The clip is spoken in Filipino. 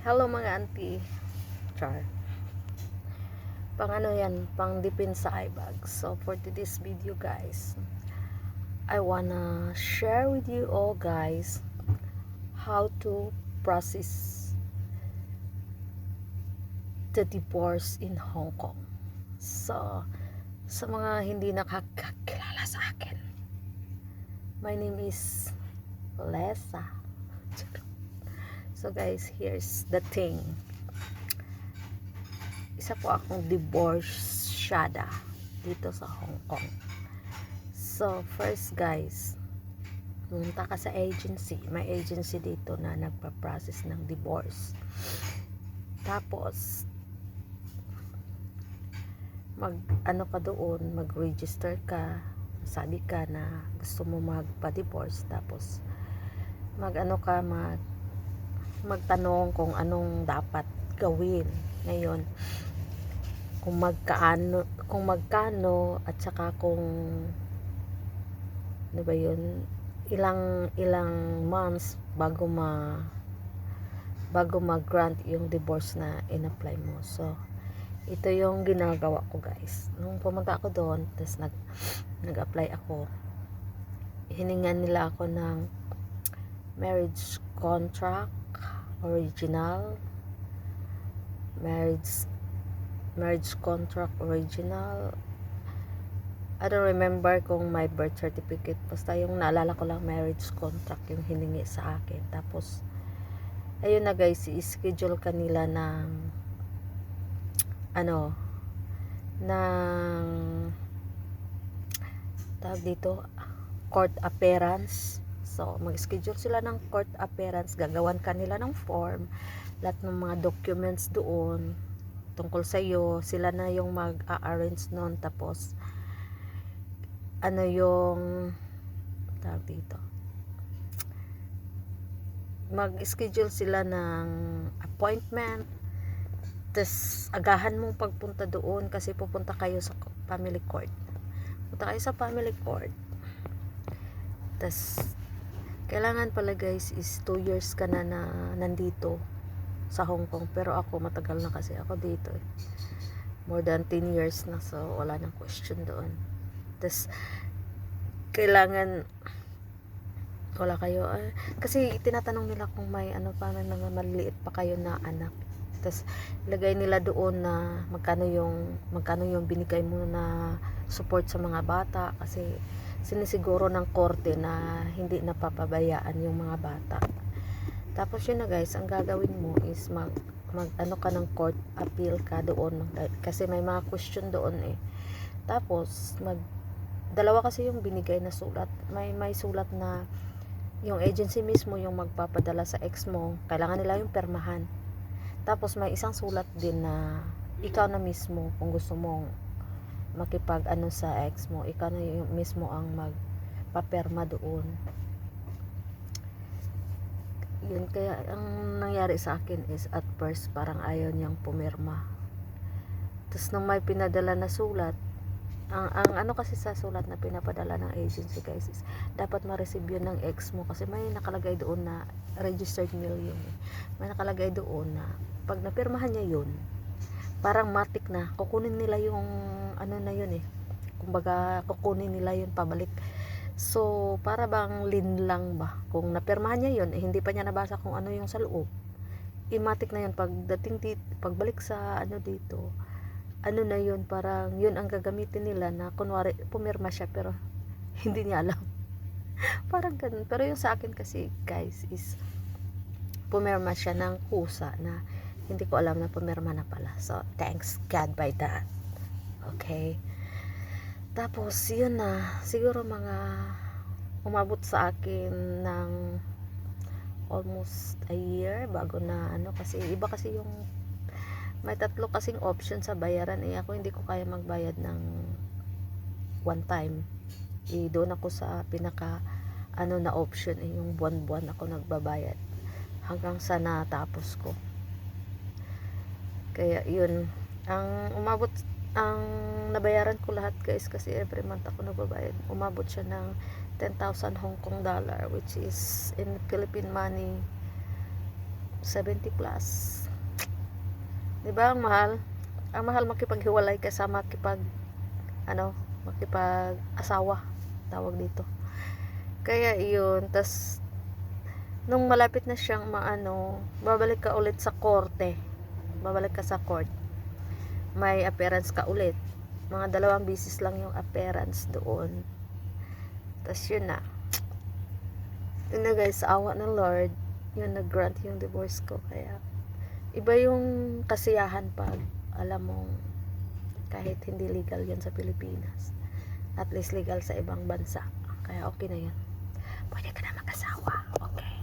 Hello mga auntie. Char. Pang ano yan, pang dipin sa eye bag. So for today's video guys, I wanna share with you all guys how to process the divorce in Hong Kong. So sa mga hindi nakakakilala sa akin, my name is Lesa. So guys, here's the thing. Isa po akong divorceada dito sa Hong Kong. So first guys, pumunta ka sa agency. May agency dito na nagpa-process ng divorce. Tapos mag-ano ka doon, mag-register ka. Sabi ka na gusto mo magpa-divorce. Tapos mag-ano ka, magtanong kung anong dapat gawin. Ngayon, kung magkano at saka kung ano ba yun, ilang months bago mag-grant yung divorce na in-apply mo. So ito yung ginagawa ko guys. Nung pumunta ako doon, tapos nag-apply ako, hiningan nila ako ng marriage contract original, marriage contract original. I don't remember kung my birth certificate, basta yung naalala ko lang marriage contract yung hiningi sa akin. Tapos ayun na guys, i-schedule kanila ng ng tawag dito, court appearance. So mag-schedule sila ng court appearance, gagawan kanila ng form, lahat ng mga documents doon tungkol sa iyo, sila na yung mag-arrange noon. Tapos yung tawag dito, mag-schedule sila ng appointment. Tapos agahan mong pagpunta doon kasi pupunta kayo sa family court. Punta kayo sa family court. Tapos kailangan pala guys is 2 years ka na nandito sa Hong Kong. Pero ako matagal na kasi ako dito more than 10 years na, so wala nang question doon. Tapos kailangan wala kayo kasi tinatanong nila kung may may mga maliliit pa kayo na anak. Tapos ilagay nila doon na magkano yung binigay mo na support sa mga bata, kasi sinisiguro ng korte na hindi napapabayaan yung mga bata. Tapos yun na guys, ang gagawin mo is mag ka ng court appeal ka doon kasi may mga question doon Tapos dalawa kasi yung binigay na sulat. May sulat na yung agency mismo yung magpapadala sa ex mo, kailangan nila yung permahan. Tapos may isang sulat din na ikaw na mismo, kung gusto mong makipag sa ex mo, ikaw na yung mismo ang magpaperma doon. Yun, kaya ang nangyari sa akin is at first parang ayaw niyang pumirma. Tapos nung may pinadala na sulat, ang kasi sa sulat na pinapadala ng agency guys is dapat ma-receive yun ng ex mo, kasi may nakalagay doon na registered mail yun. May nakalagay doon na pag napirmahan niya yun, parang matik na kukunin nila yung na yun kumbaga kukunin nila yun pabalik. So para bang linlang ba, kung napirmahan niya yun hindi pa niya nabasa kung ano yung sa loob, matik na yun pagbalik sa dito, na yun, parang yun ang gagamitin nila na kunwari pumirma siya pero hindi niya alam. Parang ganun. Pero yung sa akin kasi guys is pumirma siya ng kusa na hindi ko alam na pumirma na pala. So thanks God by that. Okay, tapos yun na, siguro mga umabot sa akin ng almost a year bago na kasi iba kasi yung may tatlo kasing option sa bayaran. Ako hindi ko kaya magbayad ng one time. Doon ako sa pinaka na option yung buwan-buwan ako nagbabayad hanggang sa natapos ko. Kaya yun ang nabayaran ko lahat guys, kasi every month ako nagbabayad. Umabot siya ng 10,000 Hong Kong dollar, which is in Philippine money 70 plus. Diba ang mahal? Ang mahal makipaghiwalay kaysa makipag asawa tawag dito. Kaya iyon, tas nung malapit na siyang babalik ka ulit sa korte, babalik ka sa court, may appearance ka ulit, mga 2 bisis lang yung appearance doon. Tas yun na guys, sa awa ng Lord, yun nag-grant yung divorce ko. Kaya iba yung kasiyahan pag alam mong kahit hindi legal yan sa Pilipinas, at least legal sa ibang bansa. Kaya okay na yun, pwede ka na mag-asawa. Okay.